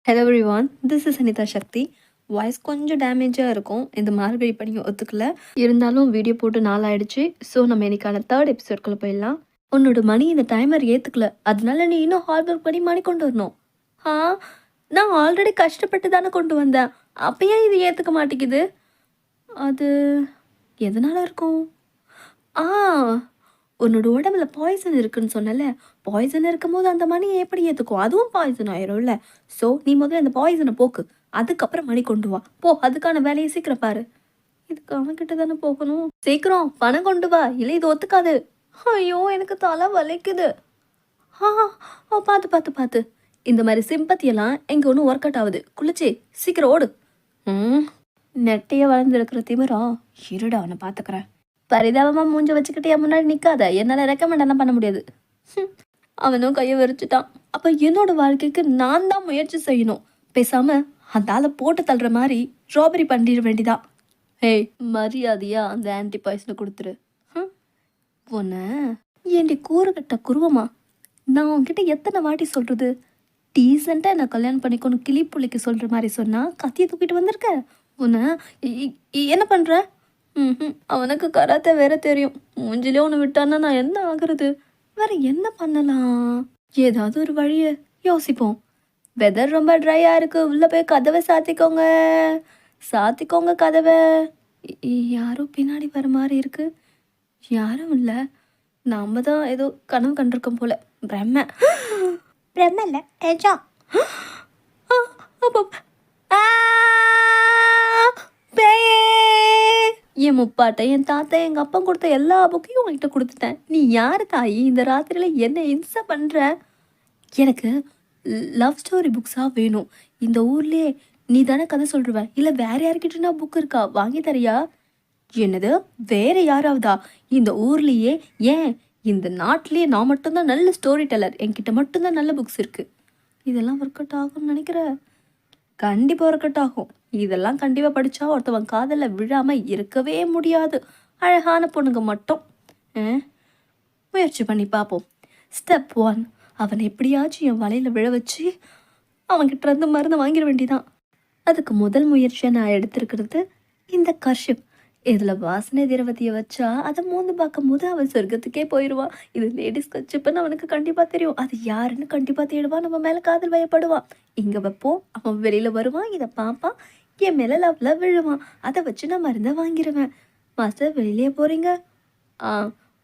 Hello everyone, this is Anitha Sakthi. Voice கொஞ்சம் டேமேஜாக இருக்கும். இந்த மார்கழி பனி ஒத்துக்கல. இருந்தாலும் வீடியோ போட்டு நாள் ஆயிடுச்சு. ஸோ நம்ம இன்னைக்கான தேர்ட் எபிசோட்குள்ளே போயிடலாம். உன்னோட மணி இந்த டைமர் ஏற்றுக்கல, அதனால நீ இன்னும் ஹார்ட் ஒர்க் பண்ணி மணி கொண்டு வரணும். ஆ, நான் ஆல்ரெடி கஷ்டப்பட்டு தானே கொண்டு வந்தேன். அப்போ ஏன் இது ஏற்றுக்க மாட்டேங்குது? அது எதனால இருக்கும்? ஆ, உன்னோட உடம்புல பாய்சன் இருக்குன்னு சொன்னல. பாய்சன் இருக்கும்போது அந்த மணி எப்படி ஏற்றுக்கும்? அதுவும் பாய்சன் ஆயிரும்ல. ஸோ நீ முதல்ல அந்த பாய்சனை போக்கு. அதுக்கப்புறம் மணி கொண்டு வா. போ, அதுக்கான வேலையை சீக்கிரம் பாரு. இதுக்கு அவன்கிட்ட தானே போகணும். சீக்கிரம் பணம் கொண்டு வா, இல்லை இது ஒத்துக்காது. ஐயோ, எனக்கு தலை வலிக்குது. ஆ, பார்த்து பார்த்து பார்த்து. இந்த மாதிரி சிம்பத்தியெல்லாம் எங்கே ஒன்றும் ஒர்க் அவுட் ஆகுது. குளிச்சு சீக்கிரம் ஓடு. ம், நெட்டையே வளர்ந்துருக்கிற திமிரா. இருடா, அவனை பார்த்துக்கிறேன். பரிதாபமாக மூஞ்ச வச்சுக்கிட்டே என் முன்னாடி நிற்காத. என்னால் ரெக்கமெண்ட் என்ன பண்ண முடியாது. அவனும் கையை விரிச்சிட்டான். அப்போ என்னோட வாழ்க்கைக்கு நான் தான் முயற்சி செய்யணும். பேசாம அந்த ஆளை போட்டு தள்ளுற மாதிரி ராபரி பண்ணிட வேண்டிதான். ஏய், மரியாதையா அந்த ஆன்டி பாய்ஸனை கொடுத்துரு. உன்னை ஏண்டி கூறுகட்ட குருவமா? நான் உன்கிட்ட எத்தனை வாட்டி சொல்றது? டீசெண்டாக என்னை கல்யாணம் பண்ணிக்கணும் கிளி புள்ளிக்கு சொல்கிற மாதிரி சொன்னால் கத்தியை தூக்கிட்டு வந்திருக்க. உன்னை என்ன பண்ணுற? அவனுக்கு கராத்தே வேற தெரியும். மூஞ்சிலே ஒன்று விட்டான்னா நான் என்ன ஆகுறது? வேற என்ன பண்ணலாம்? ஏதாவது ஒரு வழியை யோசிப்போம். வெதர் ரொம்ப ட்ரையாக இருக்குது. உள்ளே போய் கதவை சாத்திக்கோங்க, சாத்திக்கோங்க கதவை. யாரோ பின்னாடி வர மாதிரி இருக்கு. யாரும் இல்லை. நாம தான் ஏதோ கனவு கண்டிருக்கோம் போல. பிரம்ம பிரம்ம இல்லை, ஏஜா. என் முப்பாட்டை, என் தாத்தா, எங்கள் அப்பா கொடுத்த எல்லா புக்கையும் உங்ககிட்ட கொடுத்துட்டேன். நீ யார் தாயி? இந்த ராத்திரியில் என்ன இன்சா பண்ணுற? எனக்கு லவ் ஸ்டோரி புக்ஸாக வேணும். இந்த ஊர்லேயே நீ தானே கதை சொல்லுவ, இல்லை வேற யார்கிட்டனா புக் இருக்கா? வாங்கி தரியா? என்னது, வேற யாராவதா? இந்த ஊர்லேயே, ஏன் இந்த நாட்டிலேயே நான் மட்டும்தான் நல்ல ஸ்டோரி டெல்லர். என்கிட்ட மட்டும்தான் நல்ல புக்ஸ் இருக்குது. இதெல்லாம் ஒர்க் அவுட் ஆகும்னு நினைக்கிற? கண்டிப்பாக ஒர்க் அவுட் ஆகும். இதெல்லாம் கண்டிப்பாக படித்தா ஒருத்தவன் காதலில் விழாமல் இருக்கவே முடியாது. அழகான பொண்ணுங்க மட்டும் முயற்சி பண்ணி பார்ப்போம். ஸ்டெப் 1, அவன் எப்படியாச்சும் என் வலையில் விழ வச்சு அவன்கிட்ட இருந்து மருந்து வாங்கிட வேண்டிதான். அதுக்கு முதல் முயற்சியை நான் எடுத்திருக்கிறது இந்த கர்ஷிப். இதில் வாசனை திரவதியை வச்சா அதை மூந்து பார்க்கும்போது அவன் சொர்க்கத்துக்கே போயிடுவான். இது லேடிஸ் கர்ஷிப்புன்னு அவனுக்கு கண்டிப்பாக தெரியும். அது யாருன்னு கண்டிப்பாக தேடுவான். நம்ம மேலே காதல் வயப்படுவான். இங்கே வைப்போம், அவன் வெளியில் வருவான், இதை பார்ப்பான், என் மேலே லவ்ல விழுவான். அதை வச்சு நான் மருந்தை வாங்கிடுவேன். மாஸ்டர், வெளியே போகிறீங்க?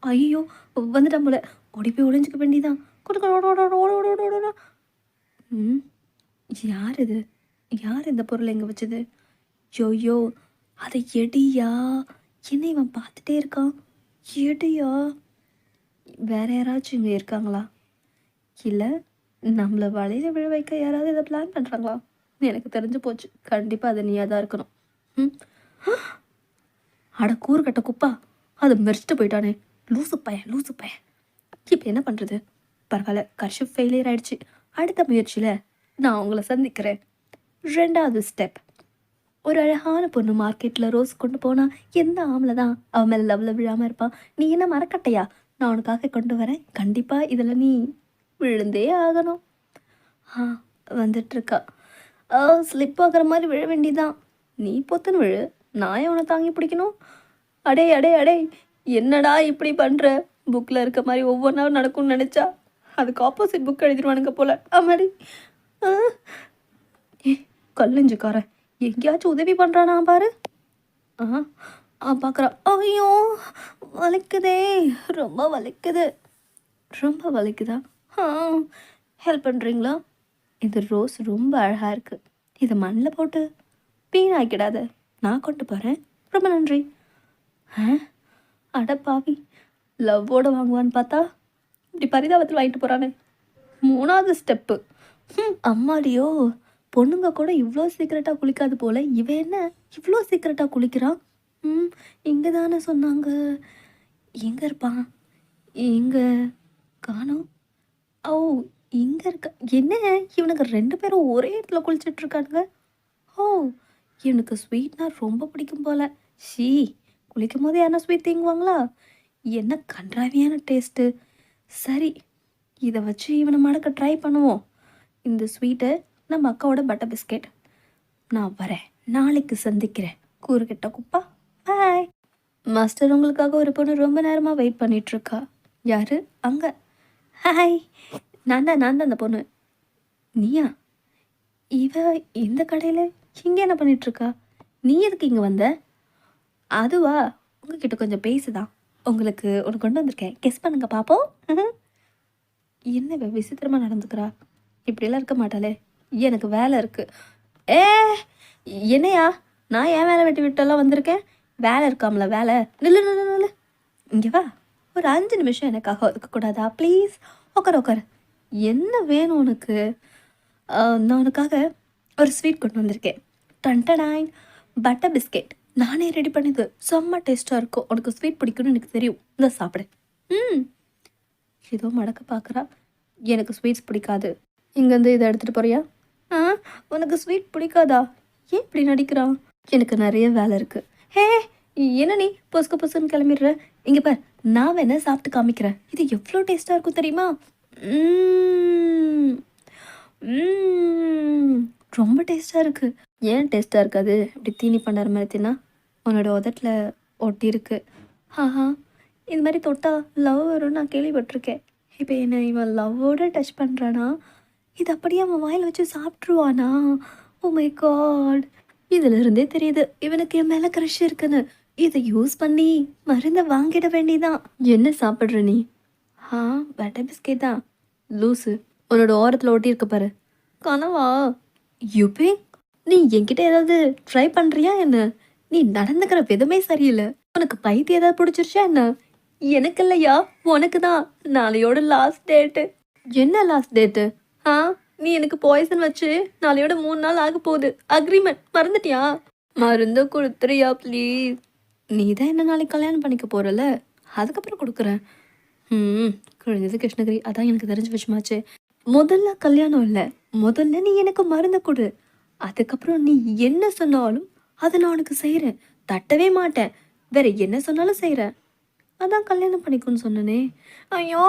ஐயோ, வந்துட்டான் போல. ஓடி போய் ஒளிஞ்சிக்க வேண்டிதான். யார் இது? யார் இந்த பொருளை எங்கே வச்சது? யோயோ, அதை எடியா? என்ன இவன் பார்த்துட்டே இருக்கான்? எடியா? வேற யாராச்சும் இங்கே இருக்காங்களா? இல்லை நம்மளை வலையில் விழ வைக்க யாராவது இதை பிளான் பண்ணுறாங்களா? எனக்கு தெரிஞ்சு போச்சு. கண்டிப்பாக அது நீயாக தான் இருக்கணும். அட கூறுகட்ட குப்பா, அதை மெரிச்சிட்டு போயிட்டானே. லூசு பையன், லூசு பையன். இப்போ என்ன பண்ணுறது? பரவாயில்ல, கர்ஷிப் ஃபெயிலியர் ஆயிடுச்சு. அடுத்த முயற்சியில் நான் உங்களை சந்திக்கிறேன். 2வது ஸ்டெப். ஒரு அழகான பொண்ணு மார்க்கெட்டில் ரோஸ் கொண்டு போனால் எந்த ஆம்பளை தான் அவன் மேலே லவ்வில் விழாமல் இருப்பான்? நீ என்ன மரக்கட்டையா? நான் உனக்காக கொண்டு வரேன். கண்டிப்பாக இதில் நீ விழுந்தே ஆகணும். வந்துட்டுருக்கா. ஸ்லிப் ஆகிற மாதிரி விழ வேண்டிதான். நீ பொத்துன்னு விழு, நான் உன்னை தாங்கி பிடிக்கணும். அடே அடே அடே, என்னடா இப்படி பண்ணுற? புக்கில் இருக்க மாதிரி ஒவ்வொன்றா நடக்கும்னு நினச்சா அதுக்கு ஆப்போசிட் புக் எழுதிடுவானுங்க போல. ஆமாடி. கல்லுஞ்சுக்காரன் எங்கேயாச்சும் உதவி பண்ணுறானா பாரு. பார்க்குறா. ஐயோ, வலிக்குதே, ரொம்ப வலிக்குது. ரொம்ப வலிக்குதா? ஹெல்ப் பண்ணுறீங்களா? இந்த ரோஸ் ரொம்ப அழகாக இருக்குது. இதை மண்ணில் போட்டு வீணாக்கிடாத, நான் கொண்டு போகிறேன். ரொம்ப நன்றி. அட பாவி, லவ்வோடு வாங்குவான்னு பார்த்தா இப்படி பரிதாபத்தில் வாங்கிட்டு போகிறானே. 3வது ஸ்டெப்பு. அம்மாடியோ, பொண்ணுங்க கூட இவ்வளோ சீக்கிரட்டாக குளிக்காது போல். இவன் என்ன இவ்வளோ சீக்கிரட்டாக குளிக்கிறான்? இங்கே தானே சொன்னாங்க. எங்கே இருப்பான்? எங்கே காணோம்? ஓ, இங்கே இருக்க. என்ன இவனுக்கு 2 பேரும் ஒரே இடத்துல குளிச்சிட்ருக்கானுங்க. ஓ, இவனுக்கு ஸ்வீட்னா ரொம்ப பிடிக்கும் போல். ஷீ, குளிக்கும் போது யாரா ஸ்வீட் தீங்குவாங்களா? என்ன கன்றாவியான டேஸ்ட்டு. சரி, இதை வச்சு இவனை மடக்க ட்ரை பண்ணுவோம். இந்த ஸ்வீட்டை நம்ம அக்காவோட பட்டர் பிஸ்கெட். நான் வரேன், நாளைக்கு சந்திக்கிறேன் கூறுகிட்ட குப்பா. பாய். மாஸ்டர், உங்களுக்காக ஒரு பொண்ணு ரொம்ப நேரமாக வெயிட் பண்ணிகிட்ருக்கா. யாரு அங்கே? ஹாய், நான் தான் அந்த பொண்ணு. நீயா? இவ இந்த கடையில் இங்கே என்ன பண்ணிகிட்ருக்கா? நீ எதுக்கு இங்கே வந்த? அதுவா, உங்ககிட்ட கொஞ்சம் பேசுதான். உங்களுக்கு ஒன்று கொண்டு வந்திருக்கேன், கெஸ் பண்ணுங்க பார்ப்போம். என்ன விசித்திரமாக நடந்துக்கிறா? இப்படியெல்லாம் இருக்க மாட்டாளே. எனக்கு வேலை இருக்குது. ஏ என்னையா, நான் ஏன் வேலை வெட்டி விட்டெல்லாம் வந்திருக்கேன்? வேலை இருக்காமல வேலை. நில்லு நில்லு நில்லு, இங்கே வா. ஒரு 5 நிமிஷம் எனக்காக ஒதுக்கக்கூடாதா ப்ளீஸ்? உட்கார. என்ன வேணும் உனக்கு? நான் உனக்காக ஒரு ஸ்வீட் கொண்டு வந்திருக்கேன். டன்டனாயின் பட்டர் பிஸ்கெட். நானே ரெடி பண்ணிது, செம்ம டேஸ்ட்டாக இருக்கும். உனக்கு ஸ்வீட் பிடிக்கும்னு எனக்கு தெரியும். இந்த சாப்பிடு. ஏதோ மடக்க பார்க்குறா. எனக்கு ஸ்வீட்ஸ் பிடிக்காது. இங்கேருந்து இதை எடுத்துகிட்டு போறியா? உனக்கு ஸ்வீட் பிடிக்காதா? ஏன் இப்படி நடிக்கிறான்? எனக்கு நிறைய வேலை இருக்குது. ஹே, என்ன நீ பொசுன்னு கிளம்பிடுற? இங்கே பார், நான் வேணா சாப்பிட்டு காமிக்கிறேன். இது எவ்வளோ டேஸ்ட்டாக இருக்கும் தெரியுமா? ரொம்ப டேஸ்ட்டாக இருக்குது. ஏன் டேஸ்ட்டாக இருக்காது? இப்படி தீனி பண்ணுற மாதிரி தின்னா உன்னோட உதட்டில் ஒட்டி இருக்கு. இந்த மாதிரி தொட்டா லவ் வரும்னு நான் கேள்விப்பட்டிருக்கேன். இப்போ என்ன இவன் லவ்வோடு டச் பண்ணுறானா? இது அப்படியே அவன் வாயில் வச்சு சாப்பிட்ருவானா? ஓ மை காட், இதிலிருந்தே தெரியுது இவனுக்கு என் மேலே க்ரஷ் இருக்குன்னு. இதை யூஸ் பண்ணி மருந்தை வாங்கிட வேண்டியதான். என்ன சாப்பிட்ற நீ? பட்டர் பிஸ்கெட் தான். லூஸு, உன்னோட ஓரத்தில் ஒட்டி இருக்க பாரு. கனவா? யூபி, நீ என்கிட்ட ஏதாவது ட்ரை பண்ணுறியா என்ன? நீ நடந்துக்கிற விதமே சரியில்லை. உனக்கு பைத்தியம் ஏதாவது பிடிச்சிருச்சா என்ன? எனக்கு இல்லையா, உனக்கு தான். நாளையோட லாஸ்ட் டேட்டு. என்ன லாஸ்ட் டேட்டு? நீ எனக்கு பாய்சன் வச்சு நாளையோட 3 நாள் ஆக போகுது. அக்ரிமெண்ட் மறந்துட்டியா? மருந்து கொடுத்துறியா ப்ளீஸ்? நீ தான் என்ன நாளைக்கு கல்யாணம் பண்ணிக்க போகிறல, அதுக்கப்புறம் கொடுக்குறேன். குழந்தை கிருஷ்ணகிரி, அதான் எனக்கு தெரிஞ்ச விஷயமாச்சு. முதல்ல கல்யாணம் இல்லை, முதல்ல நீ எனக்கு மருந்து கொடு. அதுக்கப்புறம் நீ என்ன சொன்னாலும் அதை நான் உனக்கு செய்கிறேன். தட்டவே மாட்டேன். வேற என்ன சொன்னாலும் செய்கிறேன். அதான் கல்யாணம் பண்ணிக்கணும்னு சொன்னனே. ஐயோ,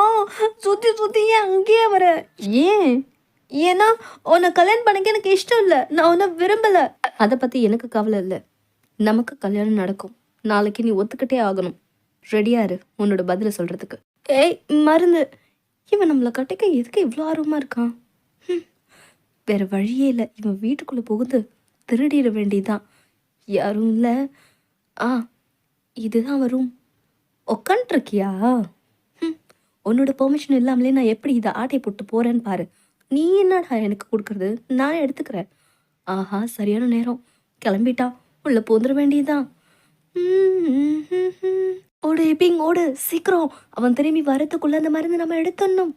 சுற்றி அங்கேயே வர. ஏன்னா உன்னை கல்யாணம் பண்ணிக்க எனக்கு இஷ்டம் இல்லை. நான் உன்னை விரும்பலை. அதை பற்றி எனக்கு கவலை இல்லை. நமக்கு கல்யாணம் நடக்கும். நாளைக்கு நீ ஒத்துக்கிட்டே ஆகணும். ரெடியாரு உன்னோட பதிலை சொல்கிறதுக்கு. ஏய் மருந்து, இவன் நம்மளை கட்டிக்க எதுக்கு இவ்வளோ ஆர்வமாக இருக்கான்? வேற வழியே இல்லை. இவன் வீட்டுக்குள்ளே புகுந்து திருடிட வேண்டியதான். யாரும் இல்லை. இதுதான் வரும். உக்காண்ட்ருக்கியா? உன்னோட பெர்மிஷன் இல்லாமலே நான் எப்படி இதை ஆட்டை போட்டு போகிறேன்னு பாரு. நீ என்னடா எனக்கு கொடுக்குறது? நான் எடுத்துக்கிறேன். சரியான நேரம். கிளம்பிட்டான், உள்ள போந்துட வேண்டியதான். ஓடு எப்பிங் ஓடு, சீக்கிரம். அவன் திரும்பி வரத்துக்குள்ள அந்த மருந்து நம்ம எடுத்துடணும்.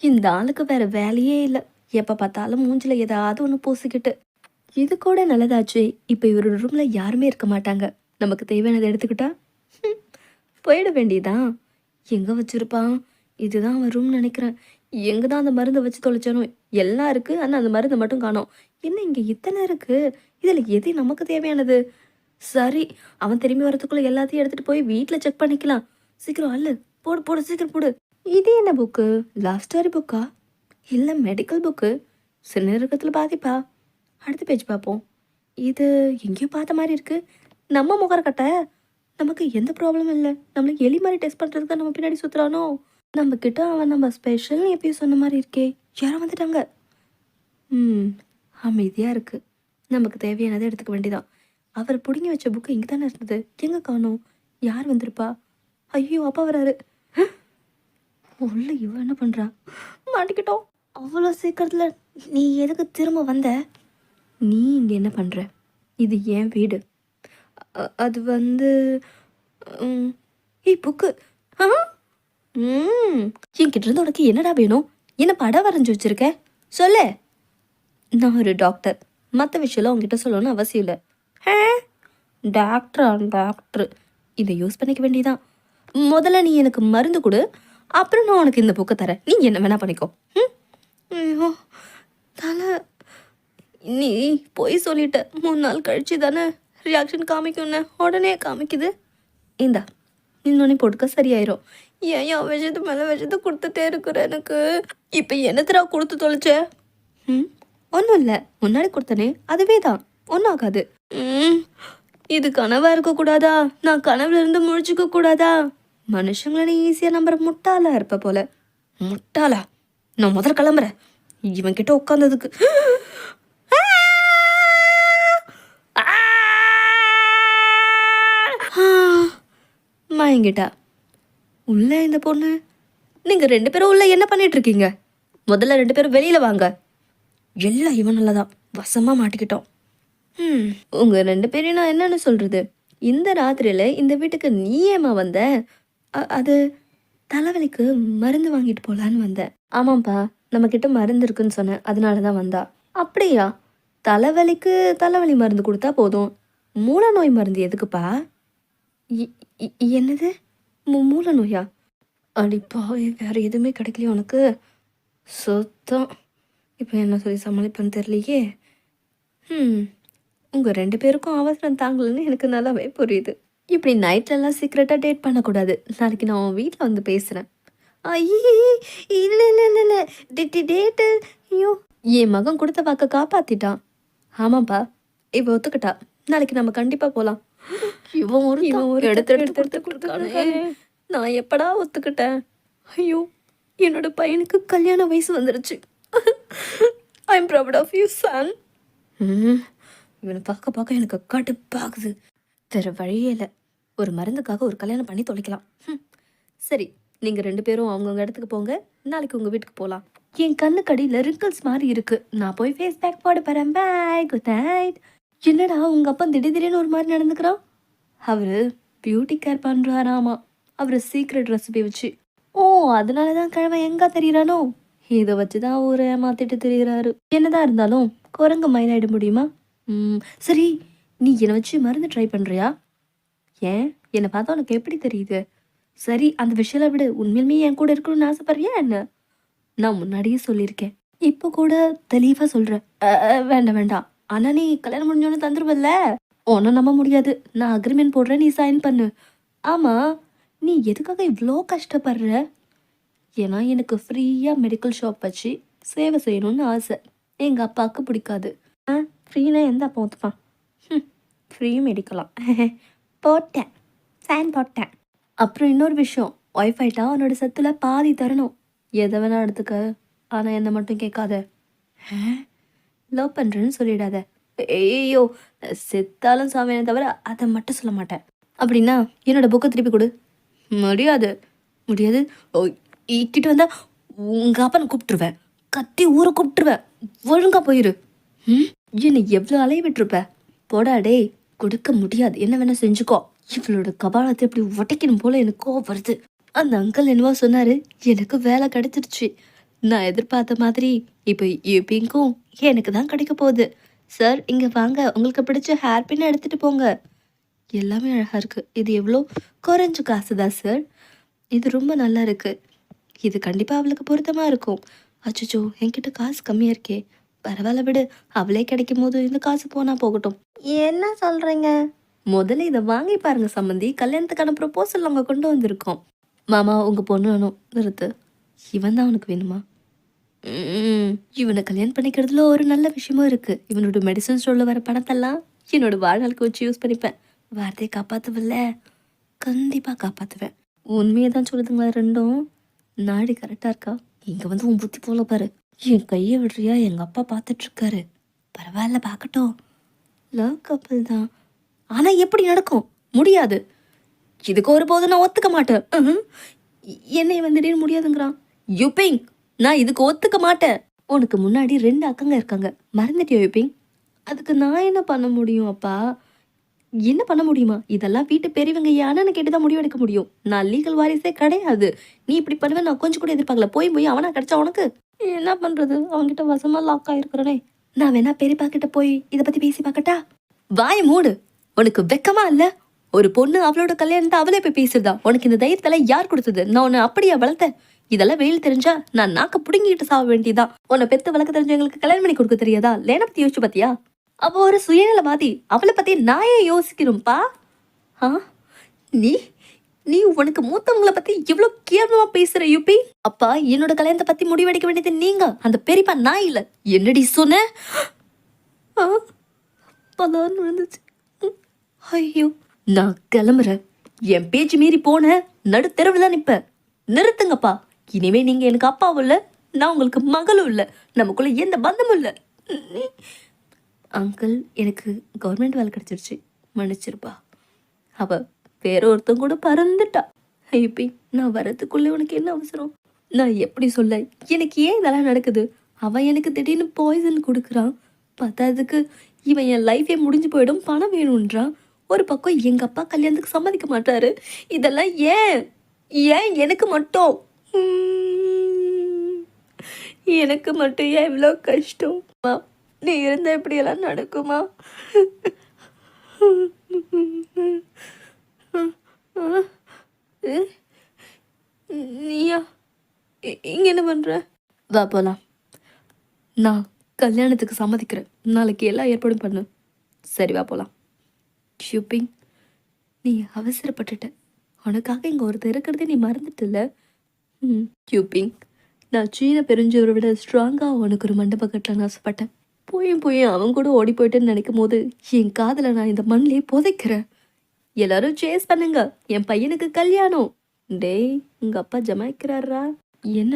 இந்த ஆளுக்கு வேற வேலையே இல்லை. எப்போ பார்த்தாலும் மூஞ்சில் ஏதாவது ஒன்று பூசிக்கிட்டு. இது கூட நல்லதாச்சு. இப்போ இவரோட ரூமில் யாருமே இருக்க மாட்டாங்க. நமக்கு தேவையானதை எடுத்துக்கிட்டா போயிட வேண்டியதான். எங்கே வச்சுருப்பான்? இதுதான் அவன் ரூம்னு நினைக்கிறேன். எங்கே தான் அந்த மருந்தை வச்சு தொலைச்சானோ? எல்லாம் இருக்குது, ஆனால் அந்த மருந்தை மட்டும் காணோம். என்ன இங்கே இத்தனை இருக்குது? இதில் எது நமக்கு தேவையானது? சரி, அவன் திரும்பி வரத்துக்குள்ளே எல்லாத்தையும் எடுத்துகிட்டு போய் வீட்டில் செக் பண்ணிக்கலாம். சீக்கிரம் அல்ல, போடு சீக்கிரம் போடு. இது என்ன புக்கு? லவ் ஸ்டோரி புக்கா இல்லை மெடிக்கல் புக்கு? சில நேரத்தில் பாதிப்பா. அடுத்த பேஜ் பார்ப்போம். இது எங்கேயும் பார்த்த மாதிரி இருக்குது. நம்ம முகரக்கட்டை. நமக்கு எந்த ப்ராப்ளமும் இல்லை. நம்மளுக்கு எலி மாதிரி டெஸ்ட் பண்ணுறதுக்கு தான் நம்ம பின்னாடி சுற்றுறானோ? நம்மக்கிட்ட அவன் நம்ம ஸ்பெஷல்னு எப்பயும் சொன்ன மாதிரி இருக்கே. யாரும் வந்துட்டாங்க. அமைதியாக இருக்குது. நமக்கு தேவையானதை எடுத்துக்க வேண்டியதான். அவர் பிடுங்கி வச்ச புக்கு இங்கே தானே இருந்தது. எங்கே காணோம்? யார் வந்திருப்பா? ஐயோ, அப்பா வராரு. உள்ள இவ என்ன பண்ணுறா? மாட்டிக்கிட்டோம். அவ்வளோ சீக்கிரத்தில் நீ எதுக்கு திரும்ப வந்த? நீ இங்கே என்ன பண்ணுற? இது என் வீடு. அது வந்து புக்கு. என்கிட்ட இருந்து உனக்கு என்னடா வேணும்? என்ன படம் வரைஞ்சி வச்சிருக்க? சொல்லு. நான் ஒரு டாக்டர். மற்ற விஷயம்லாம் உங்ககிட்ட சொல்லணும்னு அவசியம் இல்லை. டாக்டர் இதை யூஸ் பண்ணிக்க வேண்டியதான். முதல்ல நீ எனக்கு மருந்து கொடு, அப்புறம் நான் உனக்கு இந்த புக்கை தரேன். நீ என்ன வேணா பண்ணிக்கோ. ஐயோ தலை, நீ போய் சொல்லிட்ட. 3 நாள் கழிச்சு தானே ரியாக்ஷன் காமிக்கும்னு உடனே காமிக்குது. இந்தா, இன்னொன்னே போட்டுக்க, சரியாயிரும். ஏன் விஷயத்து மேலே விஷயத்த கொடுத்துட்டே இருக்கிற எனக்கு? இப்போ என்னத்தரா கொடுத்து தொலைச்ச? ஒன்றும் இல்லை, முன்னாடி கொடுத்தனே அதுவே தான், ஒன்றும் ஆகாது. இது கனவா இருக்கக்கூடாதா? நான் கனவுல இருந்து முழிச்சுக்க கூடாதா? மனுஷங்களை நீ ஈஸியாக நம்புற முட்டாளா இருப்ப போல. முட்டாளா? நான் முதல்ல கிளம்புறேன் இவன் கிட்ட உட்காந்ததுக்கு. மயங்கிட்டா. உள்ள இந்த பொண்ணு, நீங்க 2 பேரும் உள்ள என்ன பண்ணிட்டு இருக்கீங்க? முதல்ல 2 பேரும் வெளியில வாங்க. எல்லாம் இவன் நல்லதான், வசமா மாட்டிக்கிட்டோம். உங்க 2 பேரையும் நான் என்னன்னு சொல்றது? இந்த ராத்திரியில இந்த வீட்டுக்கு நீ ஏமா வந்த? அது தலைவலிக்கு மருந்து வாங்கிட்டு போலான்னு வந்தேன். ஆமாப்பா, நம்ம கிட்ட மருந்து இருக்குன்னு சொன்னேன், அதனால தான் வந்தா. அப்படியா? தலைவலிக்கு தலைவலி மருந்து கொடுத்தா போதும், மூல நோய் மருந்து எதுக்குப்பா? என்னது? மூல நோயா? அடிப்பா, வேற எதுவுமே கிடைக்கலையே உனக்கு? சுத்தம். இப்போ என்ன சொல்லி சமாளிப்பேன்னு தெரியலையே. உங்கள் 2 பேருக்கும் அவசரம் தாங்கலன்னு எனக்கு நல்லாவே புரியுது. இப்படி நைட்லலாம் சீக்கிரட்டாக டேட் பண்ணக்கூடாது. நாளைக்கு நான் உன் வீட்டில் வந்து பேசுகிறேன். ஐயே, இல்லை இல்லை இல்லை இல்லை, டேட்டு. ஐயோ, என் மகன் கொடுத்த வாக்க காப்பாற்றிட்டான். ஆமாப்பா, இப்போ ஒத்துக்கிட்டா. நாளைக்கு நம்ம கண்டிப்பாக போகலாம். இவன் ஒரு எடுத்து கொடுத்தானே, நான் எப்படா ஒத்துக்கிட்டேன்? ஐயோ, என்னோட பையனுக்கு கல்யாண வயசு வந்துருச்சு. I am proud of you son. இவனை பார்க்க எனக்கு கடுப்பாகுது. வேறு வழியே இல்லை, ஒரு மருந்துக்காக ஒரு கல்யாணம் பண்ணி தொலைக்கலாம். சரி, நீங்கள் 2 பேரும் அவங்கவுங்க இடத்துக்கு போங்க, நாளைக்கு உங்கள் வீட்டுக்கு போகலாம். என் கண்ணுக்கு அடியில் ரிங்கிள்ஸ் மாதிரி இருக்குது, நான் போய் ஃபேஸ் பேக் போட போகிறேன். பாய், குட் நைட். என்னடா உங்கள் அப்பா திடீர்னு ஒரு மாதிரி நடந்துக்கிறான்? அவர் பியூட்டி கேர் பண்ணுறாராமா, அவர் சீக்ரெட் ரெசிபி வச்சு. ஓ, அதனால தான் கிழமை எங்கே தெரியுறானோ? இதை வச்சு தான் ஊரை ஏமாத்திட்டு தெரியுறாரு. என்னதான் இருந்தாலும் குரங்கு மயிலாயிட முடியுமா? சரி, நீ என்னை வச்சு மருந்து ட்ரை பண்ணுறியா? ஏன், என்னை பார்த்தா உனக்கு எப்படி தெரியுது? சரி, அந்த விஷயம் விடு, உண்மையிலுமே என் கூட இருக்கணும்னு ஆசைப்படுறியா என்ன? நான் முன்னாடியே சொல்லியிருக்கேன், இப்போ கூட தெளிவாக சொல்கிறேன். வேண்டாம் வேண்டாம், ஆனால் நீ கல்யாணம் முடிஞ்சோன்னு தந்துருவல்ல? ஒன்றும் நம்ப முடியாது. நான் அக்ரிமெண்ட் போடுறேன், நீ சைன் பண்ணு. ஆமாம், நீ எதுக்காக இவ்வளோ கஷ்டப்படுற? ஏன்னா எனக்கு ஃப்ரீயாக மெடிக்கல் ஷாப் வச்சு சேவை செய்யணும்னு ஆசை. எங்கள் அப்பாவுக்கு பிடிக்காது. ஃப்ரீனா எந்த அப்பா ஒத்துப்பான்? ஃப்ரீ மெடிக்கலாம். போட்டேன், சைன் போட்டேன். அப்புறம் இன்னொரு விஷயம், ஒய்ஃப் ஆயிட்டா அவனோட சத்துல பாதி தரணும். எதை வேணா எடுத்துக்க, ஆனால் என்னை மட்டும் கேட்காத. லவ் பண்ணுறேன்னு சொல்லிடாத. ஐயோ, செத்தாலும் சாவேனே தவிர அதை மட்டும் சொல்ல மாட்டேன். அப்படின்னா என்னோட புக்கை திருப்பி கொடு. முடியாது. முடியாது இக்கிட்டு வந்தா உங்கள் அப்பனை கூப்பிட்டுருவேன், கத்தி ஊரை கூப்பிட்டுருவேன். ஒழுங்கா போயிரு. என்னை எவ்வளோ அலைய விட்டுருப்ப? போடா டே. கொடுக்க முடியாது, என்ன வேணா செஞ்சுக்கோ. இவளோட கபாலத்தை இப்படி உடைக்கணும் போல எனக்கு கோவம் வருது. அந்த அங்கிள் என்னவோ சொன்னாரு, எனக்கு வேலை கிடைச்சிருச்சு. நான் எதிர்பார்த்த மாதிரி இப்போ யூபிங்கும் எனக்கு தான் கிடைக்க போகுது. சார், இங்கே வாங்க, உங்களுக்கு பிடிச்ச ஹேர் பின் எடுத்துகிட்டு போங்க. எல்லாமே அழகாக இருக்குது. இது எவ்வளோ? குறைஞ்ச காசு தான் சார். இது ரொம்ப நல்லா இருக்குது. இது கண்டிப்பாக அவளுக்கு பொருத்தமாக இருக்கும். அச்சோ, என்கிட்ட காசு கம்மியாக இருக்கே. பரவாயில்ல விடு, அவளே கிடைக்கும் போது இந்த காசு போனால் போகட்டும். என்ன சொல்கிறீங்க? முதல்ல இதை வாங்கி பாருங்க சம்மந்தி, கல்யாணத்துக்கான ப்ரொபோசல் நாங்கள் கொண்டு வந்திருக்கோம். மாமா, உங்கள் பொண்ணு வேணும். நிறுத்து. இவன் தான் உனக்கு வேணுமா? இவனை கல்யாணம் பண்ணிக்கிறதுல ஒரு நல்ல விஷயமும் இருக்குது. இவனோட மெடிசன் ஸ்டோரில் வர பணத்தெல்லாம் என்னோட வாழ்நாளுக்கு வச்சு யூஸ் பண்ணிப்பேன். வார்த்தையை காப்பாற்றுவில்ல? கண்டிப்பாக காப்பாற்றுவேன். உண்மையை தான் சொல்லுதுங்களா ரெண்டும்? நாடி கரெக்டாக இருக்கா? இங்கே வந்து உன் புத்தி போல பாரு. என் கையை விடுறியா? எங்கள் அப்பா பார்த்துட்ருக்காரு. பரவாயில்ல, பார்க்கட்டும். லவ் கப்பல் தான், ஆனால் எப்படி நடக்கும்? முடியாது. இதுக்கு ஒரு போது நான் ஒத்துக்க மாட்டேன். என்னை வந்து திடீர்னு முடியாதுங்கிறான். யுபிங், நான் இதுக்கு ஒத்துக்க மாட்டேன். உனக்கு முன்னாடி 2 அக்கங்க இருக்காங்க, மறந்துட்டியோ யுபிங்? அதுக்கு நான் என்ன பண்ண முடியும் அப்பா? என்ன பண்ண முடியுமா? இதெல்லாம் வீட்டு பெரியவங்க யானன்னு கேட்டு தான் முடிவு எடுக்க முடியும். நான் லீகல் வாரிசே கிடையாது. நீ இப்படி பண்ணுவேன் நான் கொஞ்சம் கூட எதிர்பார்க்கல. போய் அவனா கிடைச்சா உனக்கு என்ன பண்ணுறது? அவன்கிட்ட வசமாக லாக் ஆகிருக்கிறனே. நான் வேணா பெரியப்பா கிட்ட போய் இதை பற்றி பேசி பார்க்கட்டா? வாய மூடு. உனக்கு வெக்கமா இல்லை? ஒரு பொண்ணு அவளோட கல்யாணத்தை அவளே போய் பேசுறதா? உனக்கு இந்த தைரியத்தெல்லாம் யார் கொடுத்தது? நான் உன்னை அப்படியா வளர்த்தேன்? இதெல்லாம் வெயில் தெரிஞ்சா நான் நாக்க புடுங்கிட்டு சாக வேண்டியதான். உன்னை பெத்து வளர்க்க தெரிஞ்சவங்களுக்கு கல்யாணம் பண்ணி கொடுக்க தெரியாதா? லேனை பற்றி யோசிச்சு பார்த்தியா? அவள் ஒரு சுயநலவாதி. அவளை பற்றி நான் ஏன் யோசிக்கணும்ப்பா? நீ நீ உனக்கு மூத்தவங்கள பத்தி இவ்ளோ கேவலமா பேசுற யூபி? அப்பா என்னோட கல்யாணத்தை பத்தி முடிவெடுக்க வேண்டியது நீங்க, அந்த பெரியப்பா நான் இல்ல. என்னடி சொன்ன? ஆ, பலார்னு விழுந்துச்சு. ஐயோ, நான் கிளம்புறேன். என் பேச்சு மீறி போன நடு தெருவில் தான் நிப்ப. நிறுத்துங்கப்பா. இனிமே நீங்க எனக்கு அப்பாவும் இல்ல, நான் உங்களுக்கு மகளும் இல்ல. நமக்குள்ள எந்த பந்தமும் இல்ல. அங்கிள், எனக்கு கவர்மெண்ட் வேலை கிடைச்சிருச்சு, மன்னிச்சிருப்பா. அவ வேற ஒருத்தன் கூட பறந்துட்டா. ஐபி, நான் வரதுக்குள்ள உனக்கு என்ன அவசரம்? நான் எப்படி சொல்ல? எனக்கு ஏன் இதெல்லாம் நடக்குது? அவன் எனக்கு திடீர்னு பாய்சன் கொடுக்குறான். பத்தாததுக்கு இவன் என் லைஃபே முடிஞ்சு போயிடும், பணம் வேணுன்றான். ஒரு பக்கம் எங்க அப்பா கல்யாணத்துக்கு சம்மதிக்க மாட்டாரு. இதெல்லாம் ஏன்? ஏன் எனக்கு மட்டும்? எனக்கு மட்டும் ஏன் இவ்வளோ கஷ்டம்? நீ இருந்தா இப்படியெல்லாம் நடக்குமா? நீயா இங்க என்ன பண்ற? வா போலாம். நான் கல்யாணத்துக்கு சம்மதிக்கிறேன். நாளைக்கு எல்லா ஏற்பாடும் பண்ணு. சரி, வா போலாம். ஷூப்பிங், நீ அவசரப்பட்டுட்ட. உனக்காக இங்க ஒருத்தர் இருக்கிறதே நீ மறந்துட்டல. ஷூப்பிங், நான் சீன பெருஞ்சவரை விட ஸ்ட்ராங்கா உனக்கு ஒரு மண்டபம் கட்டலான்னு ஆசைப்பட்டேன். போய் அவன் கூட ஓடி போயிட்டேன்னு நினைக்கும் போது என் காதலை நான் இந்த மண்ணிலே புதைக்கிறேன். எல்லாரும் சேஸ் பண்ணுங்க, என் பையனுக்கு கல்யாணம். டேய், உங்க அப்பா ஜமாய்க்கிறாரா? என்ன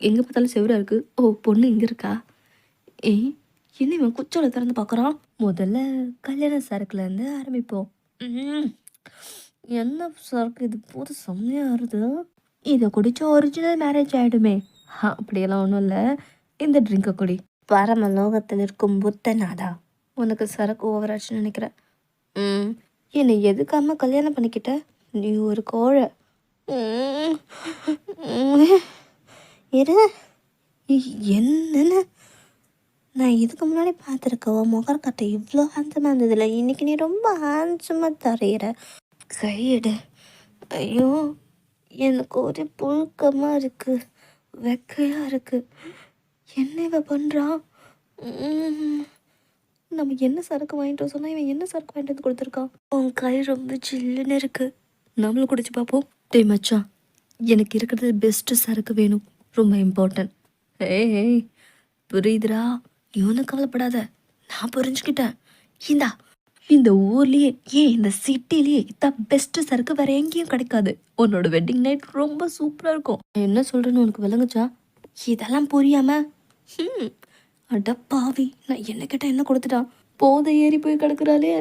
எங்க பார்த்தாலும் செவரா இருக்கு? ஓ, பொண்ணு இங்க இருக்கா? என்ன இவன் குச்சோல திறந்து பார்க்குறான்? முதல்ல கல்யாண சரக்குல இருந்து ஆரம்பிப்போம். என்ன சரக்கு இது? போது செம்மையா வருது. இதை குடிச்சா ஒரிஜினல் மேரேஜ் ஆயிடுமே. அப்படியெல்லாம் ஒன்றும் இல்லை. இந்த ட்ரிங்கை குடி. பரமலோகத்தில் இருக்கும் புத்தனாடா, உனக்கு சரக்கு ஓவராச்சுன்னு நினைக்கிறேன். என்னை எதுக்காம கல்யாணம் பண்ணிக்கிட்ட? நீ ஒரு கோழை. இரு, என்னன்னு நான் இதுக்கு முன்னாடி பார்த்துருக்க உன் முகர்கட்டை இவ்வளோ ஹேண்ட்ஸமாக இருந்ததில்ல. இன்னைக்கு நீ ரொம்ப ஹேண்ட்ஸமாக தரையிற. கையெடு. ஐயோ, எனக்கு ஒரு புழுக்கமாக இருக்குது, வெக்கையாக இருக்குது. என்ன இவன் பண்ணுறான்? நம்ம என்ன சரக்கு வாங்கிட்டு சொன்னால் இவன் என்ன சரக்கு வாங்கிட்டு வந்து கொடுத்துருக்கான்? உன் கை ரொம்ப சில்லுன்னு இருக்குது. நம்மளும் குடிச்சு பார்ப்போம். டே மச்சான், எனக்கு இருக்கிறது பெஸ்ட்டு சரக்கு வேணும், ரொம்ப இம்பார்ட்டன்ட். ஏய், புரியுதுரா? இவனு கவலைப்படாத, நான் புரிஞ்சுக்கிட்டேன். இந்தா, இந்த ஊர்லேயே, ஏன் இந்த சிட்டிலேயே இதான் பெஸ்ட்டு சரக்கு வேற எங்கேயும் கிடைக்காது. உன்னோட வெட்டிங் நைட் ரொம்ப சூப்பராக இருக்கும். என்ன சொல்கிறேன்னு உனக்கு விளங்குச்சா? இதெல்லாம் புரியாம அட பாவி, நான் என்ன கேட்டால் என்ன கொடுத்துட்டான்? போதை ஏறி போய் கிடக்குறாளே.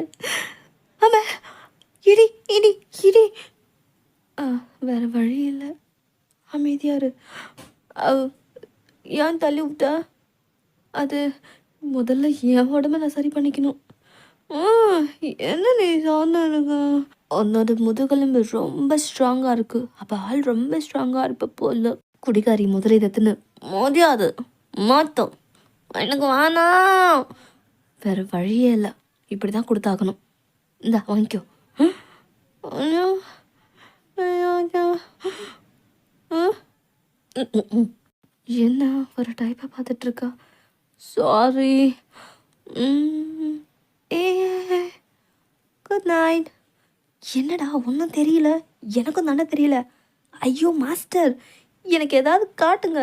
ஆமா, இடி இடி இடி. வேற வழி இல்லை, அமைதியாரு. ஏன் தள்ளி விட்டா? அது முதல்ல என் உடம்ப நான் சரி பண்ணிக்கணும். என்ன நீ சொன்ன? உன்னோட முதுகெலும்பு ரொம்ப ஸ்ட்ராங்காக இருக்குது, அப்போ ஆள் ரொம்ப ஸ்ட்ராங்காக இருப்ப போல. குடிகாரி முதல்ல இதை தின்னு. முடியாது, மாத்தோம், எனக்கு வேணாம். வேற வழியே இல்லை, இப்படி தான் கொடுத்தாகணும். இந்தா வாங்கிக்கோ. என்ன ஒரு டைப்பை பார்த்துட்டு இருக்கா? சாரி. Good night. என்னடா ஒன்றும் தெரியல? எனக்கும் தானே தெரியல. ஐயோ மாஸ்டர், எனக்கு ஏதாவது காட்டுங்க,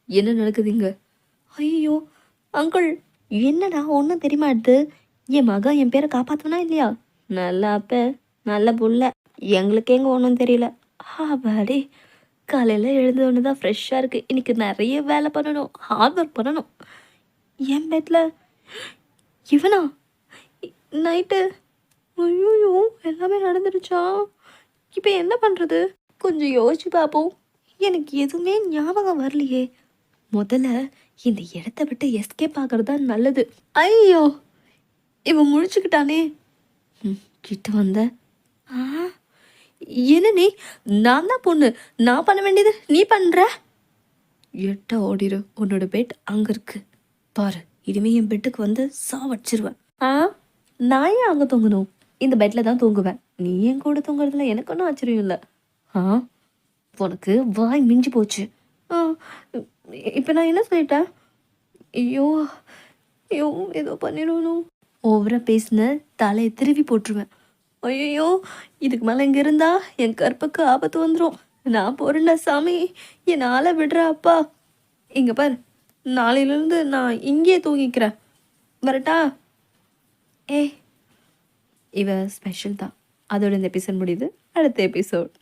என்ன நடக்குதுங்க? ஐயோ அங்கிள், என்னடா ஒன்றும் தெரிய மாட்டுது? என் மகன் என் பேரை காப்பாற்றுனா இல்லையா? நல்லா அப்ப நல்ல புள்ள. எங்களுக்கு எங்கே ஒன்றும் தெரியல. பாடி, காலையில் எழுந்தோன்னு தான் ஃப்ரெஷ்ஷாக இருக்குது. இன்றைக்கி நிறைய வேலை பண்ணணும், ஹார்ட் ஒர்க் பண்ணணும். என் பெட்டில் இவனா நைட்டு? ஐயோ, எல்லாமே நடந்துருச்சா? இப்போ என்ன பண்ணுறது? கொஞ்சம் யோசிச்சு பார்ப்போம். எனக்கு எதுவுமே ஞாபகம் வரலையே. முதல்ல இந்த இடத்த விட்டு எஸ்கேப் ஆகிறது தான் நல்லது. ஐயோ, இவன் முழிச்சுக்கிட்டானே. கிட்ட வந்த. என்ன நீ? நான் தான் பொண்ணு, நான் பண்ண வேண்டியது நீ பண்ணுற. எட்ட ஓடிடு, உன்னோட பெட் அங்கே இருக்கு பாரு. இனிமே என் பெட்டுக்கு வந்து சாவடிச்சிருவேன். நான் ஏன் அங்கே தூங்கணும்? இந்த பெட்டில் தான் தூங்குவேன். நீ என் கூட தூங்குறதுல எனக்கு ஒன்றும் ஆச்சரியம் இல்லை. உனக்கு வாய் மிஞ்சி போச்சு. இப்போ நான் என்ன சொல்லிட்டேன்? ஐயோ ஐயோ, ஏதோ பண்ணிடணும். ஓவராக பேசின தலையை திருவி போட்டுருவேன். ஐயோ, இதுக்கு மேலே இங்கே இருந்தா என் கற்புக்கு ஆபத்து வந்துடும். நான் போறேன்டா சாமி, என்னை ஆள விடுறா அப்பா. இங்க பாரு, நாளையிலேருந்து நான் இங்கேயே தூங்கிக்கிறேன். வரட்டா? ஏய், இவ ஸ்பெஷல் தான். அதோட இந்த எபிசோட் முடியுது. அடுத்த எபிசோட்